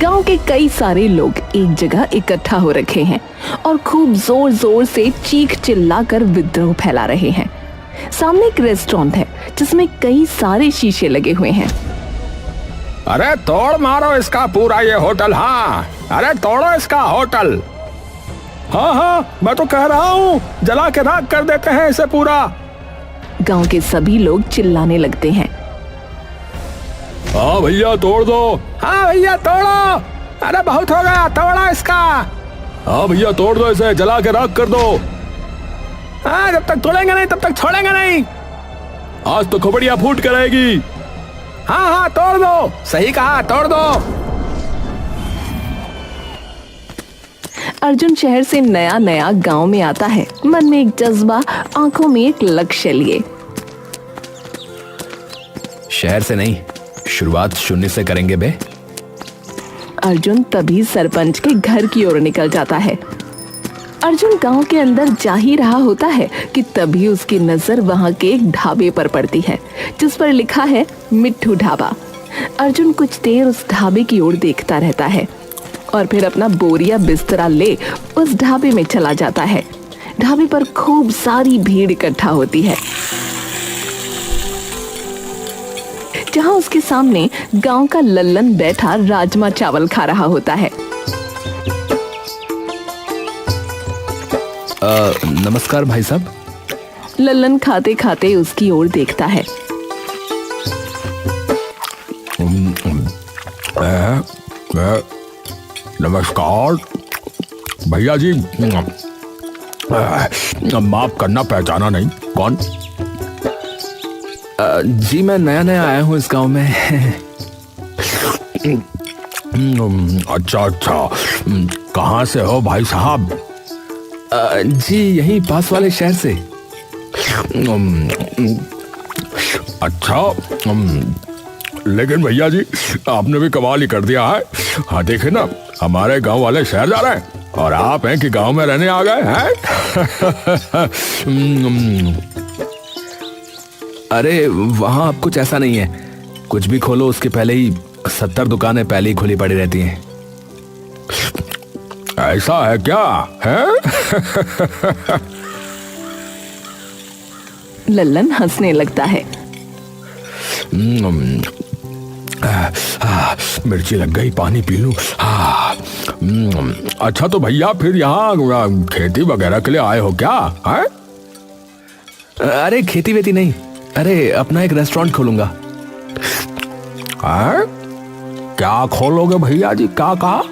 गांव के कई सारे लोग एक जगह इकट्ठा हो रखे हैं और खूब जोर जोर से चीख चिल्लाकर विद्रोह फैला रहे हैं। सामने एक रेस्टोरेंट है जिसमें कई सारे शीशे लगे हुए हैं। अरे तोड़ मारो इसका पूरा ये होटल। हाँ, अरे तोड़ो इसका होटल। हाँ, मैं तो कह रहा हूँ जला के राख कर देते हैं इसे पूरा। गांव के सभी लोग चिल्लाने लगते हैं। हाँ भैया तोड़ दो। हाँ भैया तोड़ो। अरे बहुत हो गया, तोड़ो इसका। हाँ भैया तोड़ दो इसे, जला के राख कर दो। हाँ, जब तक तोड़ेंगे नहीं तब तक छोड़ेंगे नहीं। आज तो खोपड़ियाँ फूट कर आएगी। हाँ तोड़ दो, सही कहा, तोड़ दो। अर्जुन शहर से नया नया गांव में आता है, मन में एक जज्बा, आंखों में एक लक्ष्य लिए। शहर से नहीं, शुरुआत शून्य से करेंगे बे। अर्जुन तभी सरपंच के घर की ओर निकल जाता है। अर्जुन गांव के अंदर जा ही रहा होता है कि तभी उसकी नजर वहां के एक ढाबे पर पड़ती है जिस पर लिखा है मिट्ठू ढाबा। अर्जुन कुछ देर उस ढाबे की ओर देखता रहता है और फिर अपना बोरिया बिस्तरा ले उस ढाबे में चला जाता है। ढाबे पर खूब सारी भीड़ इकट्ठा होती है जहां उसके सामने गांव का लल्लन बैठा राजमा चावल खा रहा होता है। नमस्कार भाई साहब। लल्लन खाते खाते उसकी ओर देखता है। नमस्कार भैया जी, माफ करना पहचाना नहीं, कौन? जी मैं नया नया आया हूँ इस गांव में। अच्छा, कहाँ से हो भाई साहब? जी यहीं पास वाले शहर से। अच्छा, लेकिन भैया जी आपने भी कमाल ही कर दिया है। हाँ देखे ना, हमारे गांव वाले शहर जा रहे हैं और आप हैं कि गांव में रहने आ गए हैं। अरे वहां अब कुछ ऐसा नहीं है, कुछ भी खोलो उसके पहले ही 70 दुकानें पहले ही खुली पड़ी रहती हैं। ऐसा है क्या है? लल्लन हंसने लगता है। मिर्ची लग गई, पानी पी लूं। अच्छा तो भैया फिर यहाँ खेती वगैरह के लिए आए हो क्या है? अरे खेती वेती नहीं, अरे अपना एक रेस्टोरेंट खोलूंगा। क्या खोलोगे भैया जी, क्या कहा?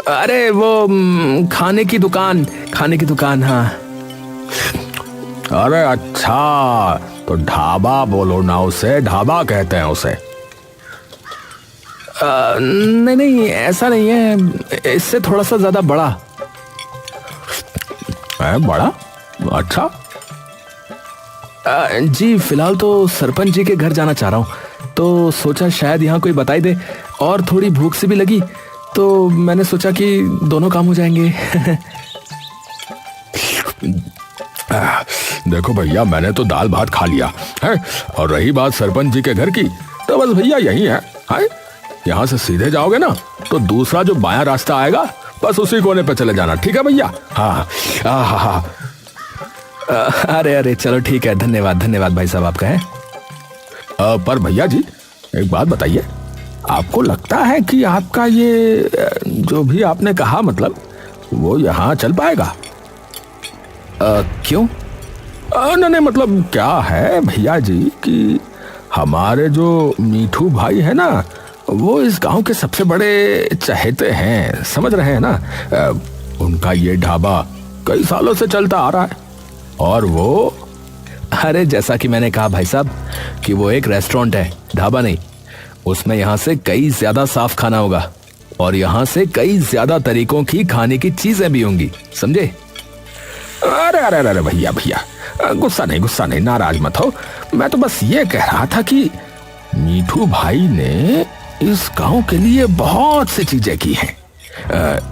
अरे वो खाने की दुकान। हाँ। अरे अच्छा, तो ढाबा बोलो ना उसे, ढाबा कहते हैं उसे। नहीं ऐसा नहीं है, इससे थोड़ा सा ज्यादा बड़ा है। बड़ा? अच्छा। जी फिलहाल तो सरपंच जी के घर जाना चाह रहा हूँ, तो सोचा शायद यहाँ कोई बताई दे, और थोड़ी भूख से भी लगी तो मैंने सोचा कि दोनों काम हो जाएंगे। देखो भैया, मैंने तो दाल भात खा लिया है, और रही बात सरपंच जी के घर की, तो बस भैया यही है। यहाँ से सीधे जाओगे ना तो दूसरा जो बायां रास्ता आएगा, बस उसी कोने पे चले जाना, ठीक है भैया? हाँ। अरे चलो ठीक है, धन्यवाद भाई साहब आपका है। पर भैया जी एक बात बताइए, आपको लगता है कि आपका ये जो भी आपने कहा, मतलब वो यहाँ चल पाएगा? क्यों? नहीं मतलब क्या है भैया जी कि हमारे जो मीठू भाई है ना, वो इस गांव के सबसे बड़े चहेते हैं, समझ रहे हैं ना? उनका ये ढाबा कई सालों से चलता आ रहा है, और वो, अरे जैसा कि मैंने कहा भाई साहब कि वो एक रेस्टोरेंट है, ढाबा नहीं। उसमें यहाँ से कई ज्यादा साफ खाना होगा, और यहाँ से कई ज्यादा तरीकों की खाने की चीजें भी होंगी, समझे? अरे भैया गुस्सा नहीं, नाराज मत हो। मैं तो बस ये कह रहा था कि मीठू भाई ने इस गांव के लिए बहुत सी चीजें की हैं।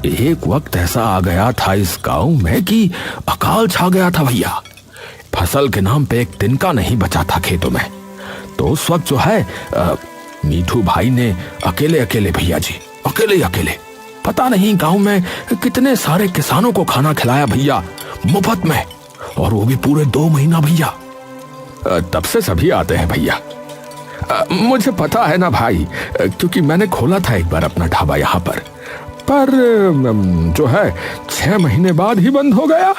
एक वक्त ऐसा आ गया था इस गांव में कि अकाल छा गया था भैया। फसल के नाम पे एक तिनका नहीं बचा था खेतों में। तो उस वक्त जो है मीठू भाई ने अकेले अकेले, भैया जी, अकेले अकेले पता नहीं गांव में कितने सारे किसानों को खाना खिलाया भैया, मुफ्त में, और वो भी पूरे 2 महीना भैया। तब से सभी आते हैं भैया। मुझे पता है ना भाई, क्योंकि मैंने खोला था एक बार अपना ढाबा यहाँ पर जो है 6 महीने बाद ही बंद हो गया।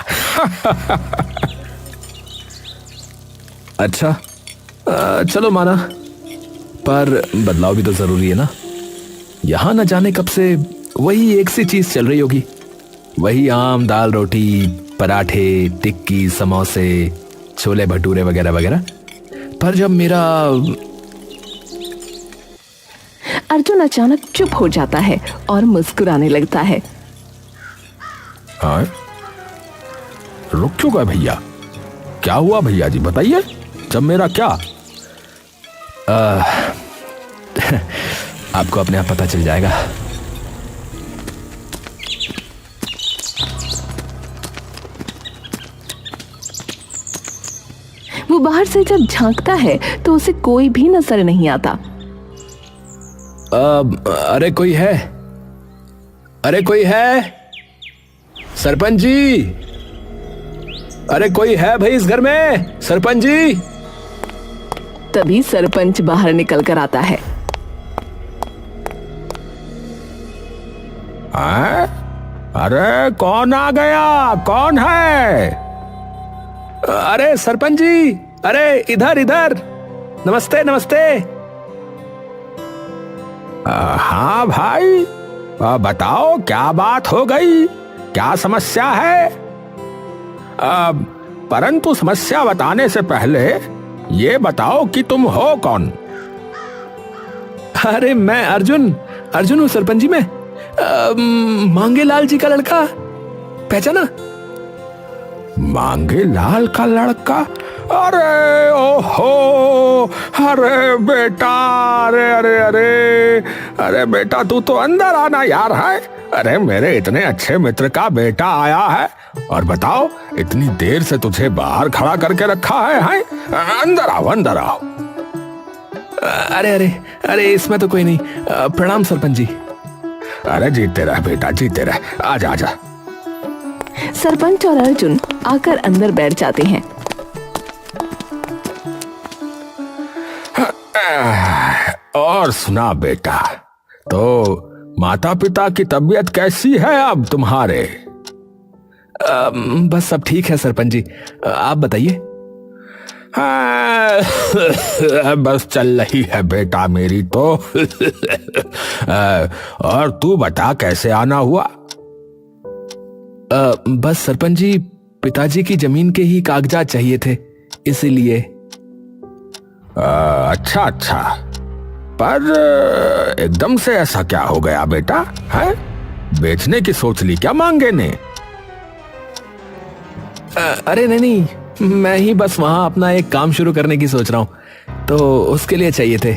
अच्छा, चलो माना, पर बदलाव भी तो जरूरी है ना। यहां न जाने कब से वही एक सी चीज चल रही होगी, वही आम दाल रोटी पराठे टिक्की समोसे छोले भटूरे वगैरह वगैरह। पर जब मेरा अर्जुन अचानक चुप हो जाता है और मुस्कुराने लगता है। हाँ, रुक क्यों गए भैया? क्या हुआ भैया जी, बताइए। जब मेरा क्या? आपको अपने आप पता चल जाएगा। वो बाहर से जब झांकता है तो उसे कोई भी नजर नहीं आता। अरे कोई है, अरे कोई है, सरपंच जी, अरे कोई है भाई इस घर में, सरपंच जी। तभी सरपंच बाहर निकल कर आता है। अरे कौन आ गया, कौन है? अरे सरपंच जी, अरे इधर इधर, नमस्ते नमस्ते। हाँ भाई, बताओ क्या बात हो गई, क्या समस्या है? परंतु समस्या बताने से पहले ये बताओ कि तुम हो कौन? अरे मैं अर्जुन, अर्जुन हूँ सरपंच जी। मैं मांगेलाल जी का लड़का, पहचाना? मांगेलाल का लड़का? अरे ओहो, अरे बेटा, अरे अरे अरे अरे बेटा, तू तो अंदर आना यार है। अरे मेरे इतने अच्छे मित्र का बेटा आया है, और बताओ इतनी देर से तुझे बाहर खड़ा करके रखा है? अंदर आओ, अंदर आओ। अरे अरे अरे इसमें तो कोई नहीं। प्रणाम सरपंच जी। अरे जीते रह बेटा, जीते रह, आजा आजा। सरपंच और अर्जुन आकर अंदर बैठ जाते हैं। और सुना बेटा, तो माता पिता की तबीयत कैसी है अब तुम्हारे? बस सब ठीक है सरपंच जी, आप बताइए। बस चल रही है बेटा मेरी तो। और तू बता कैसे आना हुआ? बस सरपंच जी, पिताजी की जमीन के ही कागजात चाहिए थे, इसीलिए। अच्छा अच्छा, पर एकदम से ऐसा क्या हो गया बेटा? है बेचने की सोच ली क्या मांगे ने? अरे नहीं, मैं ही बस वहां अपना एक काम शुरू करने की सोच रहा हूं, तो उसके लिए चाहिए थे।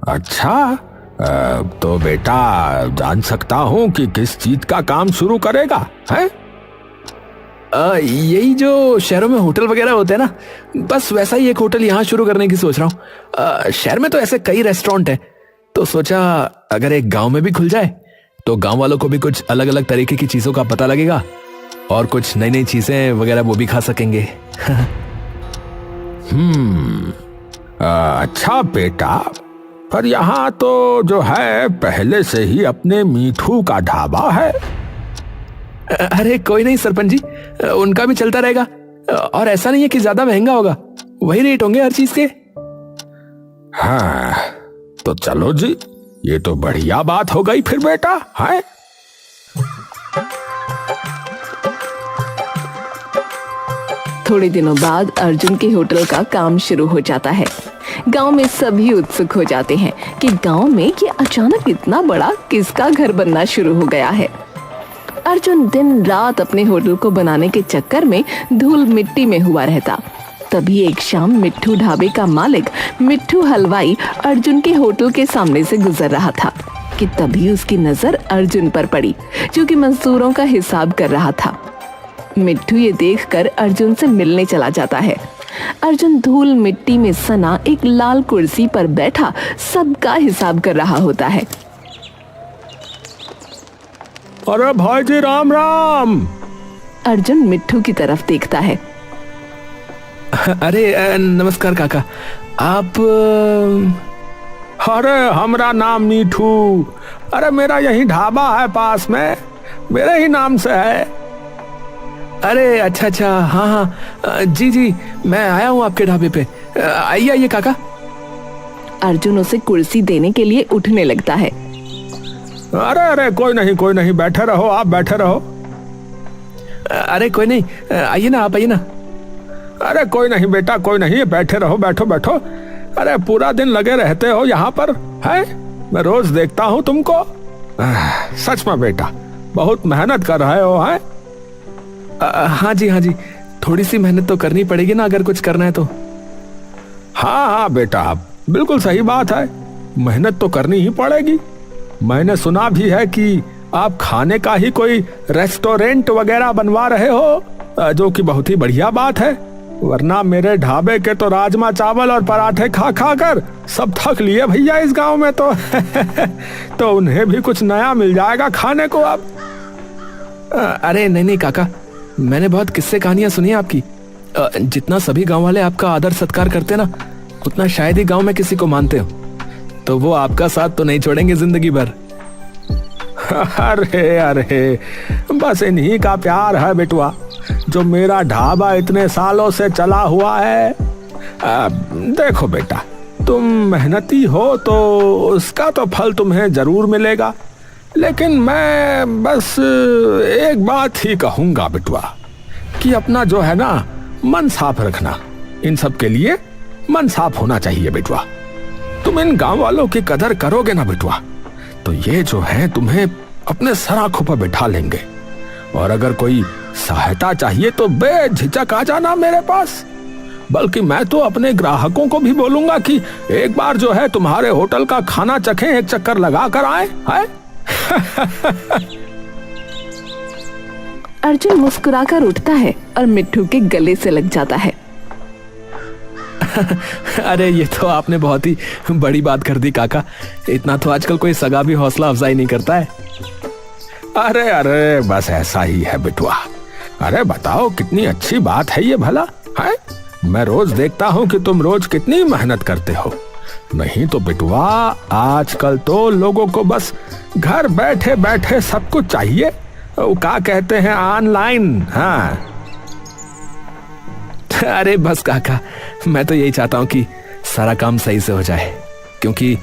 अच्छा, तो बेटा जान सकता हूं कि किस चीज का काम शुरू करेगा? है यही जो शहरों में होटल वगैरह होते हैं ना, बस वैसा ही एक होटल यहाँ शुरू करने की सोच रहा हूँ। शहर में तो ऐसे कई रेस्टोरेंट हैं, तो सोचा अगर एक गांव में भी खुल जाए तो गांव वालों को भी कुछ अलग अलग तरीके की चीजों का पता लगेगा, और कुछ नई नई चीजें वगैरह वो भी खा सकेंगे। अच्छा बेटा, पर यहाँ तो जो है पहले से ही अपने मीठू का ढाबा है। अरे कोई नहीं सरपंच जी, उनका भी चलता रहेगा, और ऐसा नहीं है कि ज्यादा महंगा होगा, वही रेट होंगे हर चीज के। हाँ तो चलो जी, ये तो बढ़िया बात हो गई फिर बेटा। है थोड़े दिनों बाद अर्जुन के होटल का काम शुरू हो जाता है। गांव में सभी उत्सुक हो जाते हैं कि गांव में ये अचानक इतना बड़ा किसका घर बनना शुरू हो गया है। अर्जुन दिन रात अपने होटल को बनाने के चक्कर में धूल मिट्टी में हुआ रहता। तभी एक शाम मिट्ठू ढाबे का मालिक मिट्ठू हलवाई अर्जुन के होटल के सामने से गुजर रहा था कि तभी उसकी नजर अर्जुन पर पड़ी, जो कि मजदूरों का हिसाब कर रहा था। मिट्ठू ये देखकर अर्जुन से मिलने चला जाता है। अर्जुन धूल मिट्टी में सना एक लाल कुर्सी पर बैठा सबका हिसाब कर रहा होता है। अरे भाई जी राम राम। अर्जुन मिट्ठू की तरफ देखता है। अरे नमस्कार काका, आप अरे हमरा नाम मीठू। अरे मेरा यही ढाबा है पास में, मेरे ही नाम से है। अरे अच्छा अच्छा, हाँ हाँ जी जी, मैं आया हूँ आपके ढाबे पे। आइए आइए काका। अर्जुन उसे कुर्सी देने के लिए उठने लगता है। अरे अरे कोई नहीं, बैठे रहो, आप बैठे रहो। अरे कोई नहीं, आइए ना, आप आइए ना। अरे कोई नहीं बेटा, कोई नहीं, बैठे रहो, बैठो बैठो। अरे पूरा दिन लगे रहते हो यहाँ पर, है? मैं रोज देखता हूँ तुमको। सच में बेटा बहुत मेहनत कर रहे हो, है? हाँ जी, थोड़ी सी मेहनत तो करनी पड़ेगी ना अगर कुछ करना है तो। हाँ बेटा, बिल्कुल सही बात है, मेहनत तो करनी ही पड़ेगी। मैंने सुना भी है कि आप खाने का ही कोई रेस्टोरेंट वगैरह बनवा रहे हो, जो कि बहुत ही बढ़िया बात है। वरना मेरे ढाबे के तो राजमा चावल और पराठे खा खा कर सब थक लिए भैया इस गांव में तो तो उन्हें भी कुछ नया मिल जाएगा खाने को अब। अरे नहीं काका, मैंने बहुत किस्से कहानियां सुनी है आपकी। जितना सभी गांव वाले आपका आदर सत्कार करते ना, उतना शायद ही गांव में किसी को मानते हो। तो वो आपका साथ तो नहीं छोड़ेंगे जिंदगी भर। अरे अरे बस इन्हीं का प्यार है बेटुआ, जो मेरा ढाबा इतने सालों से चला हुआ है। देखो बेटा, तुम मेहनती हो तो उसका तो फल तुम्हें जरूर मिलेगा, लेकिन मैं बस एक बात ही कहूंगा बेटुआ कि अपना जो है ना मन साफ रखना। इन सब के लिए मन साफ होना चाहिए बेटुआ। तुम इन गांव वालों की कदर करोगे ना बेटुआ, तो ये जो है तुम्हें अपने सर आंखों पर बिठा लेंगे। और अगर कोई सहायता चाहिए तो बेझिझक आ जाना मेरे पास। बल्कि मैं तो अपने ग्राहकों को भी बोलूंगा कि एक बार जो है तुम्हारे होटल का खाना चखें, एक चक्कर लगा कर आए, है? अर्जुन मुस्कुराकर उठता है और मिट्ठू के गले से लग जाता है। अरे ये तो आपने बहुत ही बड़ी बात कर दी काका, इतना तो आजकल कोई सगा भी हौसला अफजाई नहीं करता है। अरे अरे बस ऐसा ही है बेटुआ। अरे बताओ कितनी अच्छी बात है ये भला, है? मैं रोज देखता हूँ कि तुम रोज कितनी मेहनत करते हो। नहीं तो बेटुआ आजकल तो लोगों को बस घर बैठे बैठे सब कुछ चाहिए, वो क्या कहते हैं ऑनलाइन। हाँ अरे बस काका, मैं तो यही चाहता हूँ कि सारा काम सही से हो जाए, क्योंकि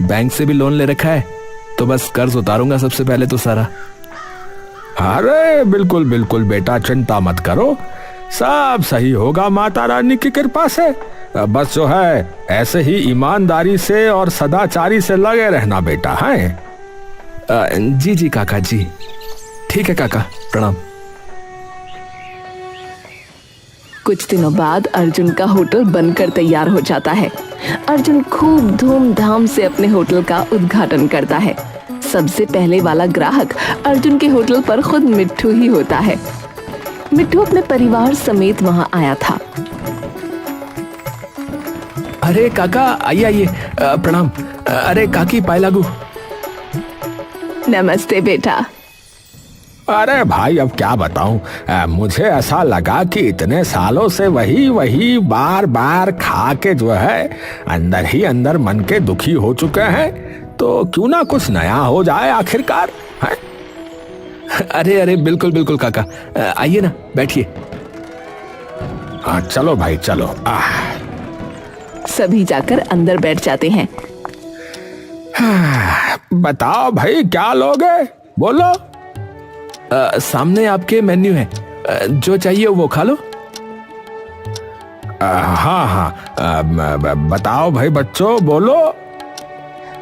बैंक से भी लोन ले रखा है, तो बस कर्ज उतारूंगा सबसे पहले तो सारा। अरे बिल्कुल बिल्कुल बेटा, चिंता मत करो, सब सही होगा माता रानी की कृपा से। बस जो है ऐसे ही ईमानदारी से और सदाचारी से लगे रहना बेटा, है? जी जी काका जी, ठीक है काका, प्रणाम। कुछ दिनों बाद अर्जुन का होटल बनकर तैयार हो जाता है। अर्जुन खूब धूमधाम से अपने होटल का उद्घाटन करता है। सबसे पहले वाला ग्राहक अर्जुन के होटल पर खुद मिट्ठू ही होता है। मिट्ठू अपने परिवार समेत वहां आया था। अरे काका आइए आइए, प्रणाम। अरे काकी पाए लागू। नमस्ते बेटा। अरे भाई अब क्या बताऊं, मुझे ऐसा लगा कि इतने सालों से वही बार बार खा के जो है अंदर ही अंदर मन के दुखी हो चुके हैं, तो क्यों ना कुछ नया हो जाए आखिरकार, है? अरे अरे बिल्कुल बिल्कुल काका, आइए ना, बैठिए। चलो भाई चलो। सभी जाकर अंदर बैठ जाते हैं। बताओ भाई क्या लोगे, बोलो। सामने आपके मेन्यू है, जो चाहिए वो खा लो। हाँ, बताओ भाई बच्चों, बोलो।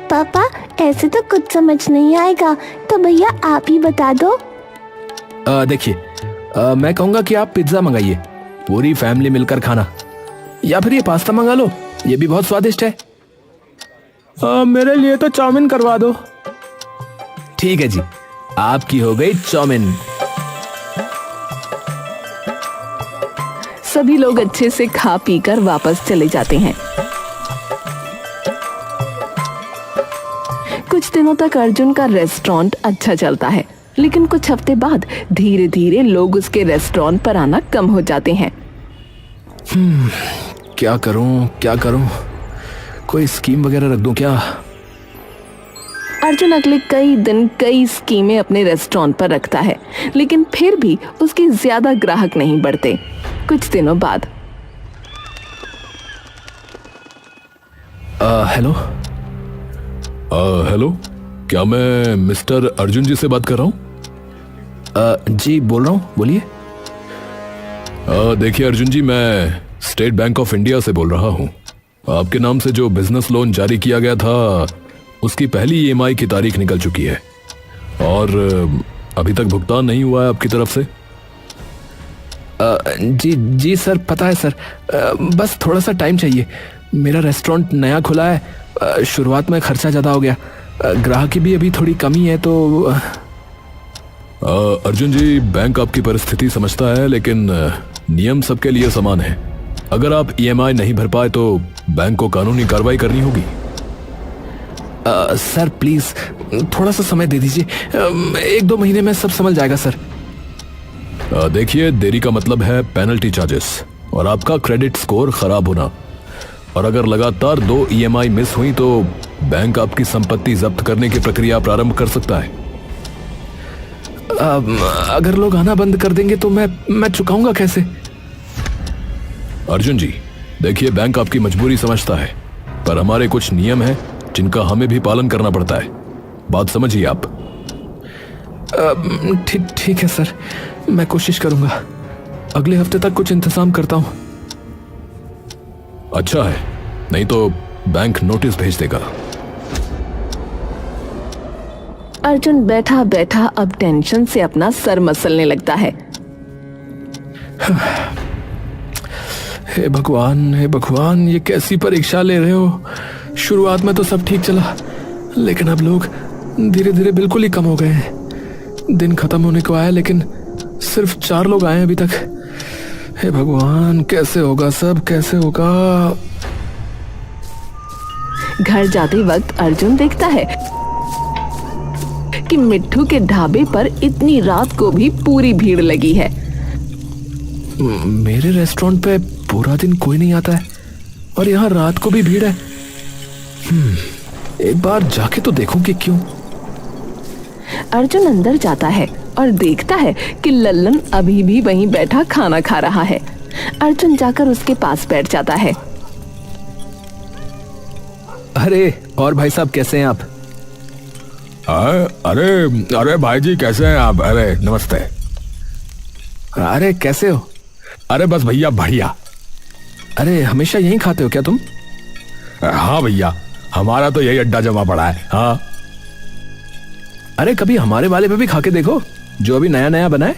पापा ऐसे तो कुछ समझ नहीं आएगा, तो भैया आप ही बता दो। देखिए, मैं कहूँगा कि आप पिज्जा मंगाइए, पूरी फैमिली मिलकर खाना, या फिर ये पास्ता मंगा लो, ये भी बहुत स्वादिष्ट है। मेरे लिए तो चाउमीन करवा दो। ठीक है जी, आपकी हो गई चाउमीन। सभी लोग अच्छे से खा पी कर वापस चले जाते हैं। कुछ दिनों तक अर्जुन का रेस्टोरेंट अच्छा चलता है, लेकिन कुछ हफ्ते बाद धीरे धीरे लोग उसके रेस्टोरेंट पर आना कम हो जाते हैं। क्या करूं? कोई स्कीम वगैरह रख दूं क्या? अर्जुन अगले कई दिन कई स्कीमें अपने रेस्टोरेंट पर रखता है, लेकिन फिर भी उसके ज्यादा ग्राहक नहीं बढ़ते। कुछ दिनों बाद हेलो, क्या मैं मिस्टर अर्जुन जी से बात कर रहा हूँ? जी बोल रहा हूँ, बोलिए। देखिए अर्जुन जी, मैं स्टेट बैंक ऑफ इंडिया से बोल रहा हूँ। आपके नाम से जो बिजनेस लोन जारी किया गया था, उसकी पहली ईएमआई की तारीख निकल चुकी है और अभी तक भुगतान नहीं हुआ है आपकी तरफ से। जी सर, पता है सर, बस थोड़ा सा टाइम चाहिए। मेरा रेस्टोरेंट नया खुला है, शुरुआत में खर्चा ज़्यादा हो गया, ग्राहकी भी अभी थोड़ी कमी है तो। अर्जुन जी, बैंक आपकी परिस्थिति समझता है, लेकिन नियम सबके लिए समान है। अगर आप ईएमआई नहीं भर पाए तो बैंक को कानूनी कार्रवाई करनी होगी। सर प्लीज थोड़ा सा समय दे दीजिए, 1-2 महीने में सब समझ जाएगा सर। देखिए, देरी का मतलब है पेनल्टी चार्जेस और आपका क्रेडिट स्कोर खराब होना। और अगर लगातार 2 ईएमआई मिस हुई तो बैंक आपकी संपत्ति जब्त करने की प्रक्रिया प्रारंभ कर सकता है। अगर लोग आना बंद कर देंगे तो मैं चुकाऊंगा कैसे? अर्जुन जी, देखिए, बैंक आपकी मजबूरी समझता है, पर हमारे कुछ नियम हैं जिनका हमें भी पालन करना पड़ता है। बात समझिए आप। ठीक है सर, मैं कोशिश करूंगा। अगले हफ्ते तक कुछ इंतजाम करता हूं। अच्छा है, नहीं तो बैंक नोटिस भेज देगा। अर्जुन बैठा बैठा अब टेंशन से अपना सर मसलने लगता है। हे भगवान, ये कैसी परीक्षा ले रहे हो? शुरुआत में तो सब ठीक चला, लेकिन अब लोग धीरे धीरे बिल्कुल ही कम हो गए हैं। दिन खत्म होने को आया, लेकिन सिर्फ 4 लोग आए अभी तक। हे भगवान, कैसे होगा सब, कैसे होगा? घर जाते वक्त अर्जुन देखता है कि मिट्ठू के ढाबे पर इतनी रात को भी पूरी भीड़ लगी है। मेरे रेस्टोरेंट पे पूरा दिन कोई नहीं आता है और यहाँ रात को भी भीड़ है। एक बार जाके तो देखूं कि क्यों। अर्जुन अंदर जाता है और देखता है कि लल्लन अभी भी वहीं बैठा खाना खा रहा है। अर्जुन जाकर उसके पास बैठ जाता है। अरे और भाई साहब, कैसे हैं आप? अरे भाई जी, कैसे हैं आप? अरे नमस्ते। अरे कैसे हो? अरे बस भैया, बढ़िया। अरे हमेशा यहीं खाते हो क्या तुम? हाँ भैया, हमारा तो यही अड्डा जमा पड़ा है। हाँ। अरे कभी हमारे वाले पे भी खा के देखो, जो अभी नया नया बना है।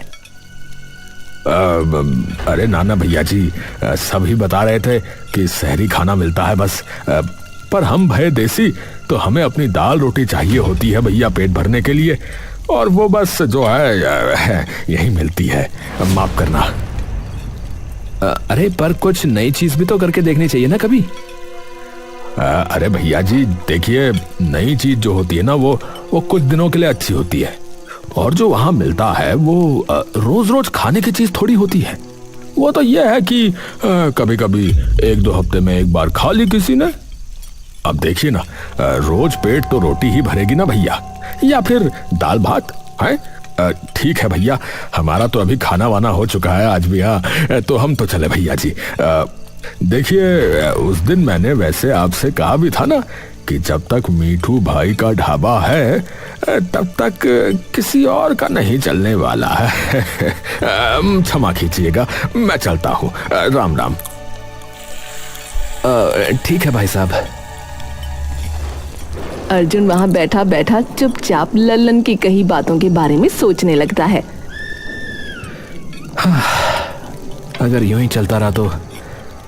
अरे नाना भैया जी, सभी बता रहे थे कि शहरी खाना मिलता है बस, पर हम भय देसी, तो हमें अपनी दाल रोटी चाहिए होती है भैया पेट भरने के लिए, और वो बस जो है यही मिलती है। माफ करना। अरे पर कुछ नई चीज भी तो करके देखनी चाहिए ना कभी। अरे भैया जी, देखिए, नई चीज जो होती है ना, वो कुछ दिनों के लिए अच्छी होती है, और जो वहां मिलता है वो रोज रोज खाने की चीज थोड़ी होती है। वो तो ये है कि कभी कभी 1-2 हफ्ते में एक बार खा ली किसी ने। अब देखिए ना, रोज पेट तो रोटी ही भरेगी ना भैया, या फिर दाल भात है। ठीक है भैया, हमारा तो अभी खाना वाना हो चुका है आज भी। हाँ, तो हम तो चले भैया जी। देखिए, उस दिन मैंने वैसे आपसे कहा भी था ना कि जब तक मीठू भाई का ढाबा है तब तक किसी और का नहीं चलने वाला है। क्षमा कीजिएगा, मैं चलता हूँ। राम राम। ठीक है भाई साहब। अर्जुन वहां बैठा बैठा चुपचाप लल्लन की कही बातों के बारे में सोचने लगता है। अगर यूं ही चलता रहा तो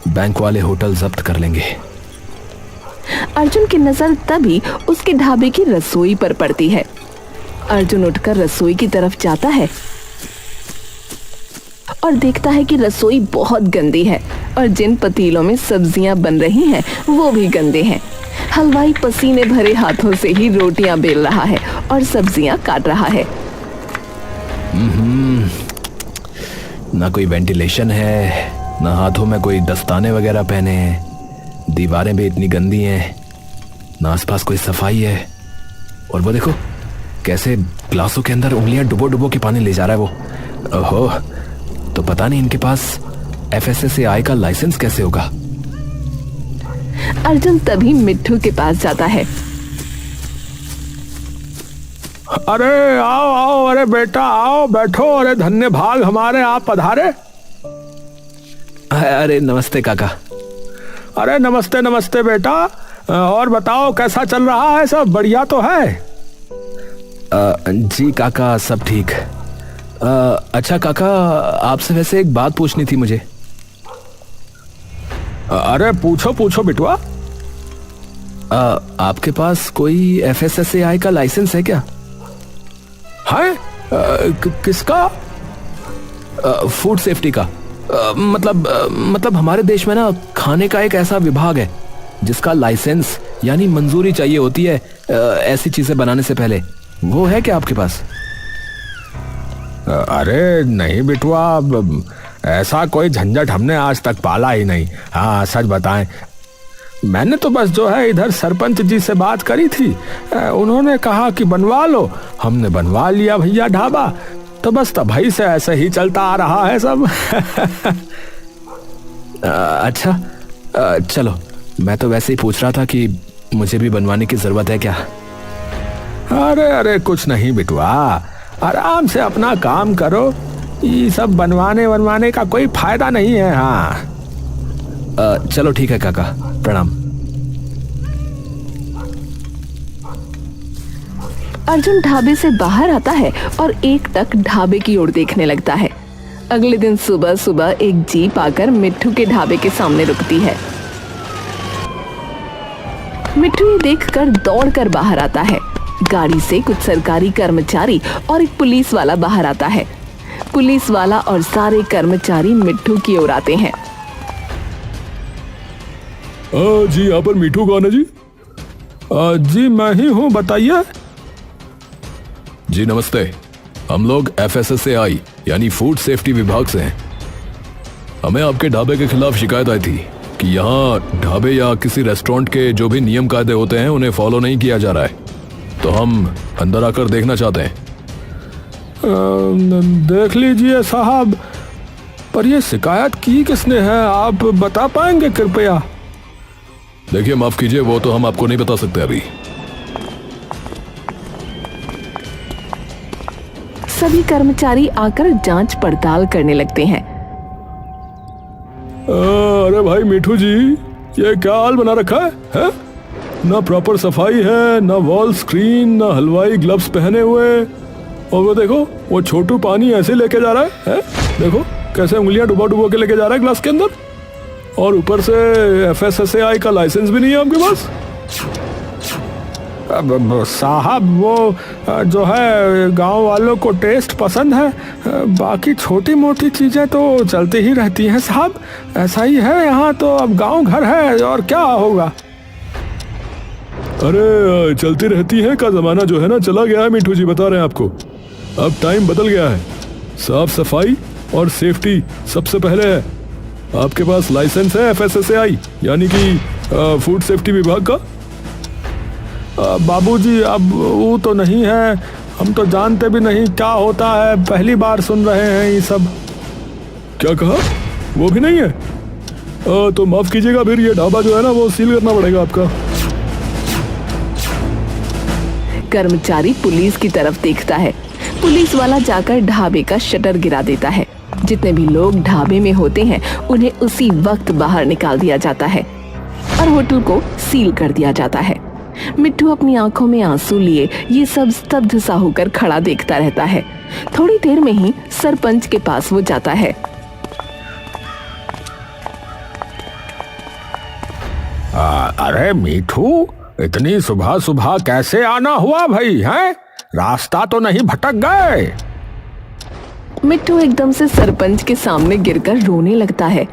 बैंक वाले होटल जब्त कर लेंगे। अर्जुन की नजर तभी उसके ढाबे की रसोई पर पड़ती है। अर्जुन उठकर रसोई की तरफ जाता है और देखता है कि रसोई बहुत गंदी है और जिन पतीलों में सब्जियां बन रही हैं वो भी गंदे हैं। हलवाई पसीने भरे हाथों से ही रोटियां बेल रहा है और सब्जियां काट रहा है। ना कोई वेंटिलेशन है, ना हाथों में कोई दस्ताने वगैरह पहने हैं, दीवारें भी इतनी गंदी हैं, ना आसपास कोई सफाई है। और वो देखो कैसे ग्लासों के अंदर उंगलियां डुबो डुबो के पानी ले जा रहा है वो। ओहो, तो पता नहीं इनके पास FSSAI का लाइसेंस कैसे होगा। अर्जुन तभी मिट्ठू के पास जाता है। अरे आओ आओ, अरे बेटा आओ, बैठो, अरे धन्य भाग हमारे, आप पधारे। अरे नमस्ते काका। अरे नमस्ते नमस्ते बेटा, और बताओ कैसा चल रहा है, सब बढ़िया तो है? जी काका, सब ठीक। अच्छा काका, आपसे वैसे एक बात पूछनी थी मुझे। अरे पूछो पूछो बिटुआ। आपके पास कोई FSSAI का लाइसेंस है क्या? है? किसका? फूड सेफ्टी का। मतलब हमारे देश में ना खाने का एक ऐसा विभाग है जिसका लाइसेंस यानी मंजूरी चाहिए होती है ऐसी चीजें बनाने से पहले। वो है क्या आपके पास? अरे नहीं बिटुआ, ऐसा कोई झंझट हमने आज तक पाला ही नहीं। हाँ सच बताएं, मैंने तो बस जो है इधर सरपंच जी से बात करी थी, उन्होंने कहा कि बनवा लो, हमने बनवा लिया भैया ढाबा, तो बस तभी से ऐसे ही चलता आ रहा है सब। अच्छा, चलो, मैं तो वैसे ही पूछ रहा था कि मुझे भी बनवाने की जरूरत है क्या। अरे अरे कुछ नहीं बिटुआ, आराम से अपना काम करो, ये सब बनवाने का कोई फायदा नहीं है। हाँ चलो ठीक है काका, प्रणाम। अर्जुन ढाबे से बाहर आता है और एकटक ढाबे की ओर देखने लगता है। अगले दिन सुबह सुबह एक जीप आकर मिट्ठू के ढाबे के सामने रुकती है। मिट्ठू ये देखकर दौड़कर बाहर आता है। गाड़ी से कुछ सरकारी कर्मचारी और एक पुलिस वाला बाहर आता है। पुलिस वाला और सारे कर्मचारी मिट्ठू की ओर आते हैं। जी यहाँ पर मिट्ठू कौन है जी? जी मैं ही हूँ, बताइए। जी नमस्ते, हम लोग FSSAI यानी फूड सेफ्टी विभाग से हैं। हमें आपके ढाबे के खिलाफ शिकायत आई थी कि यहाँ ढाबे या किसी रेस्टोरेंट के जो भी नियम कायदे होते हैं उन्हें फॉलो नहीं किया जा रहा है, तो हम अंदर आकर देखना चाहते हैं। देख लीजिए साहब, पर ये शिकायत की किसने है, आप बता पाएंगे कृपया? देखिए माफ कीजिए, वो तो हम आपको नहीं बता सकते अभी। सभी कर्मचारी आकर जांच पड़ताल करने लगते हैं। अरे भाई मिठू जी, ये क्या हाल बना रखा है? ना प्रॉपर सफाई है, ना वॉल स्क्रीन, ना हलवाई ग्लव्स पहने हुए, और वो देखो वो छोटू पानी ऐसे लेके जा रहा है? देखो कैसे उंगलियां डुबा डुबा के लेके जा रहा है ग्लास के अंदर, और ऊपर से FSSAI का लाइसेंस भी नहीं है आपके पास। साहब वो जो है गांव वालों को टेस्ट पसंद है, बाकी छोटी मोटी चीजें तो चलती ही रहती हैं साहब, ऐसा ही है यहाँ तो, अब गांव घर है और क्या होगा। अरे चलती रहती है का जमाना जो है ना चला गया है मिठू जी, बता रहे हैं आपको, अब टाइम बदल गया है। साफ सफाई और सेफ्टी सबसे पहले है। आपके पास लाइसेंस है FSSAI यानी कि फूड सेफ्टी विभाग का? बाबूजी अब वो तो नहीं है, हम तो जानते भी नहीं क्या होता है, पहली बार सुन रहे हैं ये सब। क्या कहा? वो भी नहीं है? तो माफ कीजिएगा, फिर ये ढाबा जो है ना वो सील करना पड़ेगा आपका। कर्मचारी पुलिस की तरफ देखता है। पुलिस वाला जाकर ढाबे का शटर गिरा देता है। जितने भी लोग ढाबे में होते हैं उन्हें उसी वक्त बाहर निकाल दिया जाता है और होटल को सील कर दिया जाता है। मिट्ठू अपनी आंखों में आंसू लिए ये सब स्तब्ध सा होकर खड़ा देखता रहता है। थोड़ी देर में ही सरपंच के पास वो जाता है। अरे मिठू, इतनी सुबह सुबह कैसे आना हुआ भाई? हैं, रास्ता तो नहीं भटक गए? मिट्टू एकदम से सरपंच के सामने गिरकर रोने लगता है।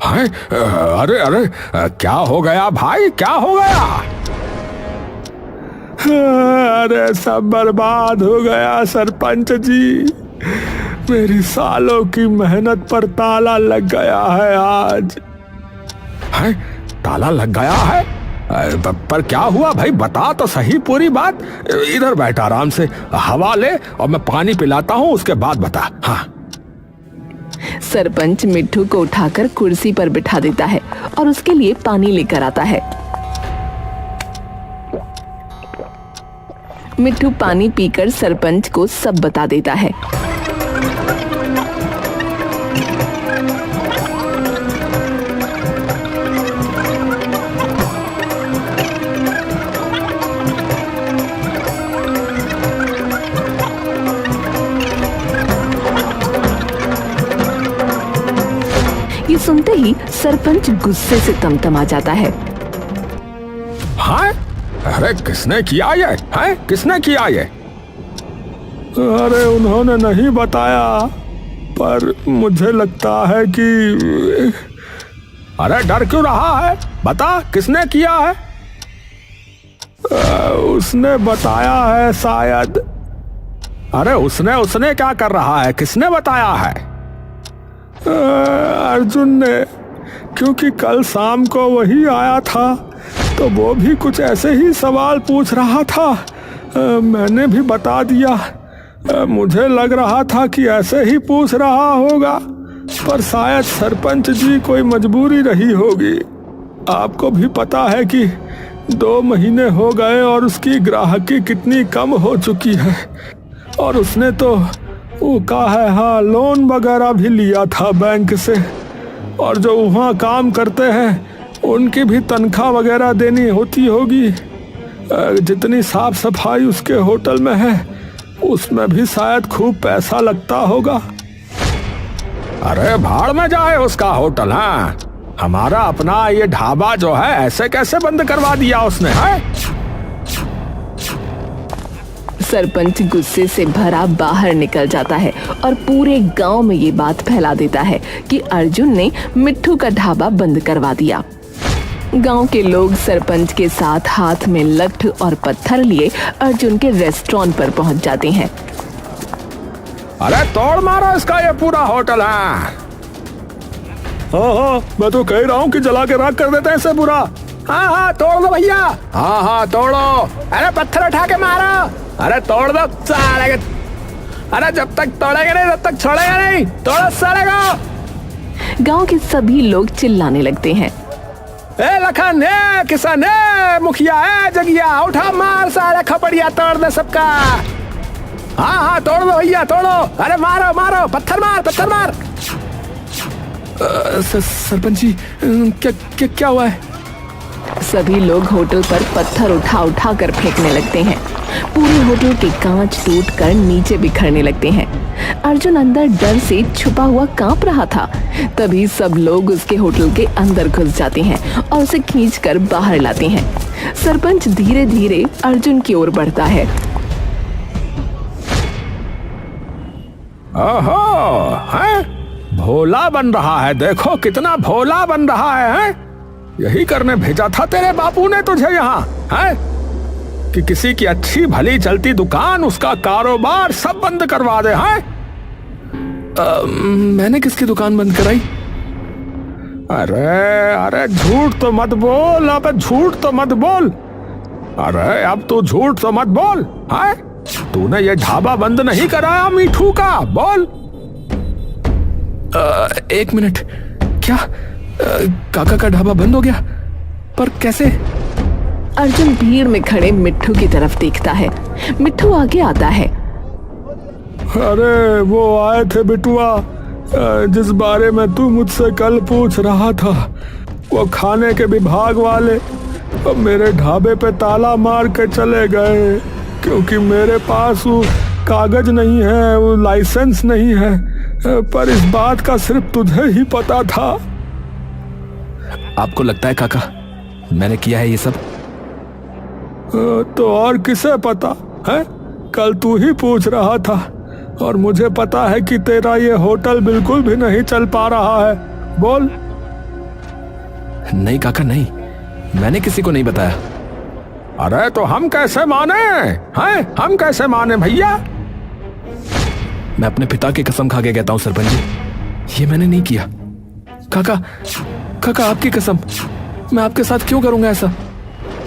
हाय, अरे अरे, क्या हो गया भाई, क्या हो गया? अरे सब बर्बाद हो गया सरपंच जी, मेरी सालों की मेहनत पर ताला लग गया है आज। है? ताला लग गया है? पर क्या हुआ भाई, बता तो सही पूरी बात। इधर बैठ आराम से, हवा ले और मैं पानी पिलाता हूँ, उसके बाद बता। हाँ। सरपंच मिट्टू को उठाकर कुर्सी पर बिठा देता है और उसके लिए पानी लेकर आता है। मिट्टू पानी पीकर सरपंच को सब बता देता है। ये सुनते ही सरपंच गुस्से से तमतमा जाता है। हाँ? अरे किसने किया ये? है? किसने किया ये? अरे उन्होंने नहीं बताया, पर मुझे लगता है कि... अरे डर क्यों रहा है, बता किसने किया है? उसने बताया है शायद। अरे उसने क्या कर रहा है, किसने बताया है? अर्जुन ने, क्योंकि कल शाम को वही आया था तो वो भी कुछ ऐसे ही सवाल पूछ रहा था। मैंने भी बता दिया। मुझे लग रहा था कि ऐसे ही पूछ रहा होगा, पर शायद सरपंच जी कोई मजबूरी रही होगी। आपको भी पता है कि 2 महीने हो गए और उसकी ग्राहकी कितनी कम हो चुकी है, और उसने तो वो कहा है, हाँ, लोन वगैरह भी लिया था बैंक से, और जो वहाँ काम करते हैं उनकी भी तनख्वाह वगैरह देनी होती होगी। जितनी साफ सफाई उसके होटल में है उसमें भी शायद खूब पैसा लगता होगा। अरे भाड़ में जाए उसका होटल। हाँ, हमारा अपना ये ढाबा जो है ऐसे कैसे बंद करवा दिया उसने? है? सरपंच गुस्से से भरा बाहर निकल जाता है और पूरे गांव में ये बात फैला देता है कि अर्जुन ने मिट्टू का ढाबा बंद करवा दिया। गांव के लोग सरपंच के साथ हाथ में लठ और पत्थर लिए अर्जुन के रेस्टोरेंट पर पहुंच जाते हैं। अरे तोड़ मारो इसका ये पूरा होटल। है हाँ, मैं तो कह रहा हूँ कि जला के राख कर देते हैं इसे पूरा। हाँ तोड़ दो भैया। हाँ तोड़ो। अरे पत्थर उठा के मारो। अरे तोड़ दो साले। अरे जब तक तोड़ेगा नहीं तब तक छोड़ेगा नहीं, तोड़ो साले को। गांव के सभी लोग चिल्लाने लगते हैं। ए लखन, ए किसान, ए मुखिया, ए जगिया, उठा मार साले, खपड़िया तोड़ दे सबका। हाँ तोड़ दो भैया, तोड़ो। अरे मारो मारो, पत्थर मार, पत्थर मार। सरपंच जी, क्या हुआ है? सभी लोग होटल पर पत्थर उठा कर फेंकने लगते हैं। पूरे होटल के कांच टूटकर नीचे बिखरने लगते हैं। अर्जुन अंदर डर से छुपा हुआ कांप रहा था। तभी सब लोग उसके होटल के अंदर घुस जाते हैं और उसे खींचकर बाहर लाते हैं। सरपंच धीरे धीरे अर्जुन की ओर बढ़ता है। ओहो, है? भोला बन रहा है, देखो कितना भोला बन रहा है? यही करने भेजा था तेरे बापू ने तुझे यहाँ, है? कि किसी की अच्छी भली चलती दुकान, उसका कारोबार सब बंद करवा दे। हैं? मैंने किसकी दुकान बंद कराई? अरे झूठ तो मत बोल, अब झूठ तो मत बोल। अरे अब तू झूठ तो मत बोल। है? तूने ये ढाबा बंद नहीं कराया मीठू का, बोल। 1 मिनट, क्या काका का ढाबा बंद हो गया? पर कैसे? अर्जुन भीड़ में खड़े मिट्टू की तरफ देखता है। मिट्टू आगे आता है। अरे वो आए थे बिटुआ, जिस बारे में तू मुझसे कल पूछ रहा था। वो खाने के विभाग वाले अब मेरे ढाबे पे ताला मार के चले गए, क्योंकि मेरे पास वो कागज नहीं है, वो लाइसेंस नहीं है। पर इस बात का सिर्फ तुझे ही पता था। आपको लगता है काका मैंने किया है ये सब? तो और किसे पता है? कल तू ही पूछ रहा था और मुझे पता है कि तेरा ये होटल बिल्कुल भी नहीं चल पा रहा है। बोल। नहीं काका नहीं, मैंने किसी को नहीं बताया। अरे तो हम कैसे माने हैं? हम कैसे माने भैया? मैं अपने पिता की कसम खा के कहता हूँ सरपंच जी, ये मैंने नहीं किया। काका काका आपकी कसम, मैं आपके साथ क्यों करूंगा ऐसा?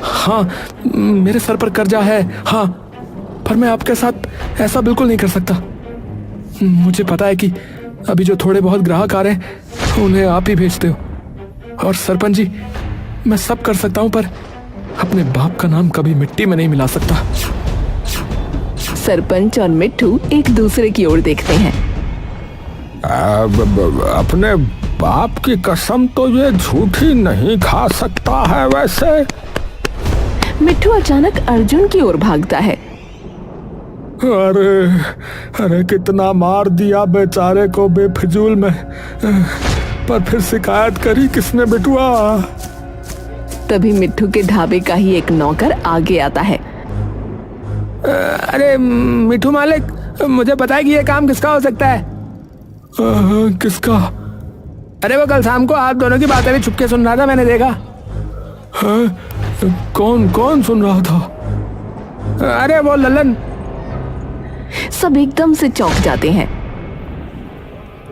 हाँ मेरे सर पर कर्जा है, हाँ, पर मैं आपके साथ ऐसा बिल्कुल नहीं कर सकता। मुझे पता है कि अभी जो थोड़े बहुत ग्राहक आ रहे हैं उन्हें आप ही भेजते हो। और सरपंच जी, मैं सब कर सकता हूं पर अपने बाप का नाम कभी मिट्टी में नहीं मिला सकता। सरपंच और मिट्ठू एक दूसरे की ओर देखते हैं। अपने बाप की कसम तो ये झूठी नहीं खा सकता है वैसे। मिट्ठू अचानक अर्जुन की ओर भागता है। अरे अरे कितना मार दिया बेचारे को बेफिजूल में, पर फिर शिकायत करी किसने बिटुआ? तभी मिट्ठू के ढाबे का ही एक नौकर आगे आता है। अरे मिट्ठू मालिक, मुझे पता है कि ये काम किसका हो सकता है। किसका? अरे वो कल शाम को आप दोनों की बातें भी छुपके सुन रहा था, मैंने देखा। कौन कौन सुन रहा था? अरे वो ललन। सब एकदम से चौंक जाते हैं।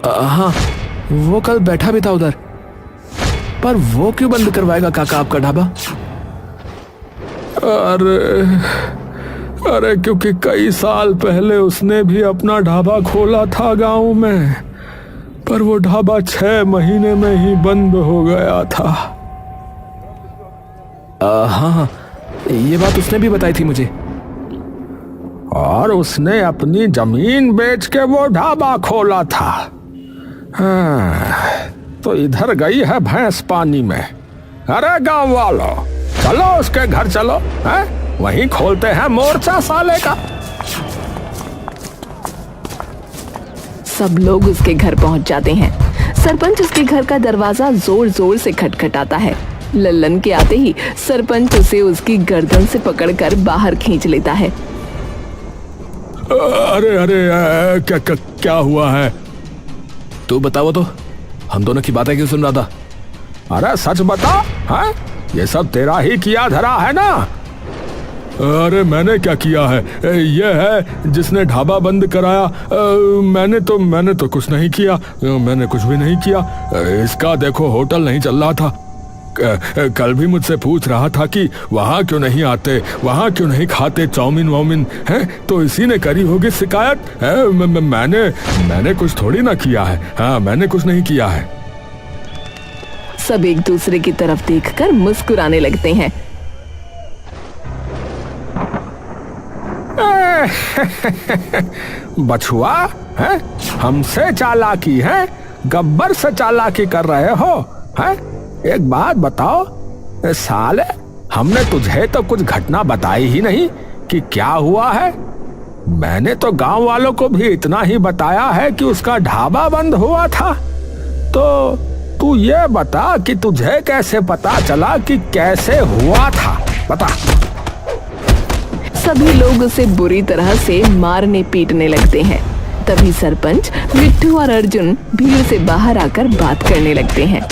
हाँ, वो कल बैठा भी था उधर, पर वो क्यों बंद करवाएगा काका आपका ढाबा? अरे क्योंकि कई साल पहले उसने भी अपना ढाबा खोला था गांव में, पर वो ढाबा 6 महीने में ही बंद हो गया था। हाँ, ये बात उसने भी बताई थी मुझे। और उसने अपनी जमीन बेच के वो ढाबा खोला था। तो इधर गई है भैंस पानी में। अरे गांव वालों, चलो उसके घर चलो, वहीं खोलते हैं मोर्चा साले का। सब लोग उसके घर पहुंच जाते हैं। सरपंच उसके घर का दरवाजा जोर जोर से खटखटाता है। लल्लन के आते ही सरपंच उसे उसकी गर्दन से पकड़कर बाहर खींच लेता है। अरे अरे क्या हुआ है? तू बताओ तो, हम दोनों की बातें क्यों सुन रहा था? अरे सच बता, है ये सब तेरा ही किया धरा है ना? अरे मैंने क्या किया है? ये है जिसने ढाबा बंद कराया। मैंने तो कुछ नहीं किया, मैंने कुछ भी नहीं किया। इसका देखो होटल नहीं चल रहा था। कल भी मुझसे पूछ रहा था कि वहाँ क्यों नहीं आते, वहाँ क्यों नहीं खाते चाउमीन वाउमीन, है तो इसी ने करी होगी शिकायत। मैंने कुछ थोड़ी ना किया है। हाँ, मैंने कुछ नहीं किया है। सब एक दूसरे की तरफ देखकर मुस्कुराने लगते हैं। बछुआ, है हमसे चालाकी है, गब्बर से चालाकी कर रहे हो, है? एक बात बताओ साले, हमने तुझे तो कुछ घटना बताई ही नहीं कि क्या हुआ है। मैंने तो गांव वालों को भी इतना ही बताया है कि उसका ढाबा बंद हुआ था। तो तू ये बता कि तुझे कैसे पता चला कि कैसे हुआ था, बता। सभी लोग उसे बुरी तरह से मारने पीटने लगते हैं। तभी सरपंच, मिट्ठू और अर्जुन भीड़ से बाहर आकर बात करने लगते हैं।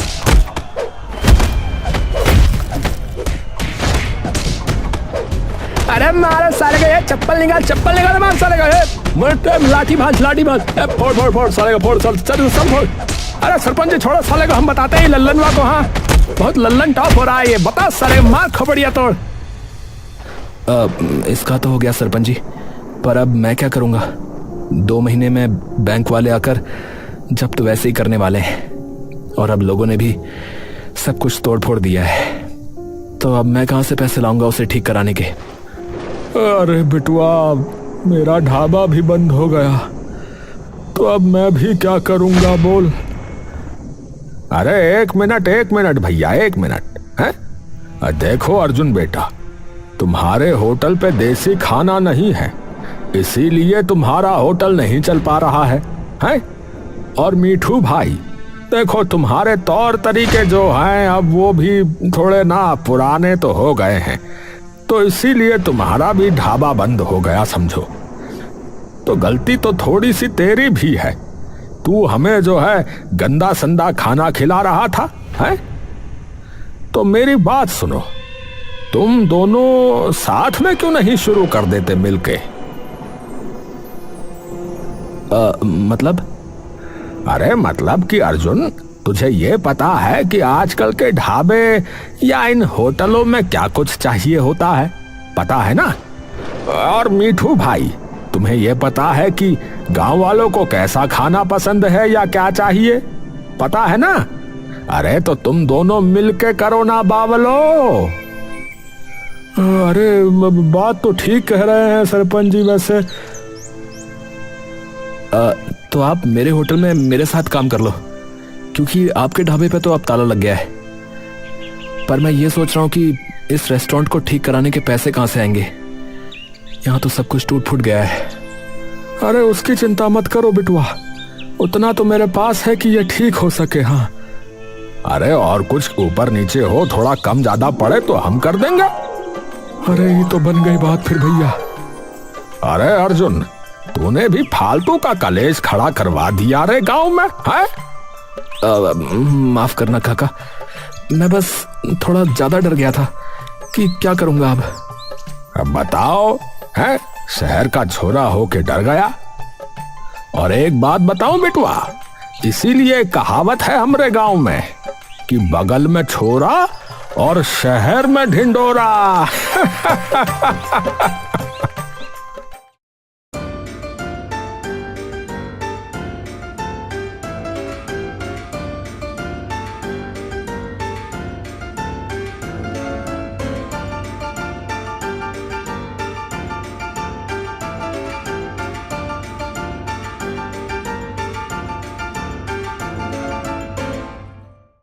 अरे मारे साले का, ये चप्पल निकाल मार साले का, लाठी भाज फोड़ साले का, फोड़ सब फोड़। अरे सरपंच जी छोड़ो साले को, हम बताते हैं लल्लनवा को। हाँ, बहुत लल्लन टॉप हो रहा है ये, बता साले, मार खबड़िया तोड़। इसका तो हो गया सरपंच जी, पर अब मैं क्या करूंगा? 2 महीने में बैंक वाले आकर जब्त वैसे ही करने वाले हैं, और अब लोगों ने भी सब कुछ तोड़ फोड़ दिया है। तो अब मैं कहां से पैसे लाऊंगा उसे ठीक कराने के? अरे बिटुआ, मेरा ढाबा भी बंद हो गया, तो अब मैं भी क्या करूंगा बोल? अरे एक मिनट भैया, 1 मिनट है। देखो अर्जुन बेटा, तुम्हारे होटल पे देसी खाना नहीं है, इसीलिए तुम्हारा होटल नहीं चल पा रहा है? और मीठू भाई, देखो तुम्हारे तौर तरीके जो हैं अब वो भी थोड़े ना पुराने तो हो गए हैं। तो इसीलिए तुम्हारा भी ढाबा बंद हो गया समझो। तो गलती तो थोड़ी सी तेरी भी है। तू हमें जो है गंदा संदा खाना खिला रहा था, है? तो मेरी बात सुनो, तुम दोनों साथ में क्यों नहीं शुरू कर देते मिलके? मतलब? अरे मतलब कि अर्जुन, तुझे ये पता है कि आजकल के ढाबे या इन होटलों में क्या कुछ चाहिए होता है, पता है ना? और मीठू भाई, तुम्हें ये पता है कि गांव वालों को कैसा खाना पसंद है या क्या चाहिए, पता है ना? अरे तो तुम दोनों मिलके करो ना बावलो। अरे बात तो ठीक कह रहे हैं सरपंच जी। वैसे तो आप मेरे होटल में मेरे साथ काम कर लो, क्योंकि आपके ढाबे पे तो अब ताला लग गया है। पर मैं ये सोच रहा हूँ कि इस रेस्टोरेंट को ठीक कराने के पैसे कहाँ से आएंगे? यहाँ तो सब कुछ टूट फूट गया है। अरे उसकी चिंता मत करो बिटुआ, उतना तो मेरे पास है कि ये ठीक हो सके। हाँ, अरे और कुछ ऊपर नीचे हो, थोड़ा कम ज्यादा पड़े तो हम कर देंगे। अरे ये तो बन गई बात फिर भैया। अरे अर्जुन, तूने भी फालतू का कलेश खड़ा करवा दिया रे गांव में, है? माफ करना काका, मैं बस थोड़ा ज्यादा डर गया था कि क्या करूंगा अब। अब बताओ, है? शहर का छोरा होके डर गया? और एक बात बताऊं बेटवा, इसीलिए कहावत है हमरे गांव में कि बगल में छोरा और शहर में ढिंडोरा।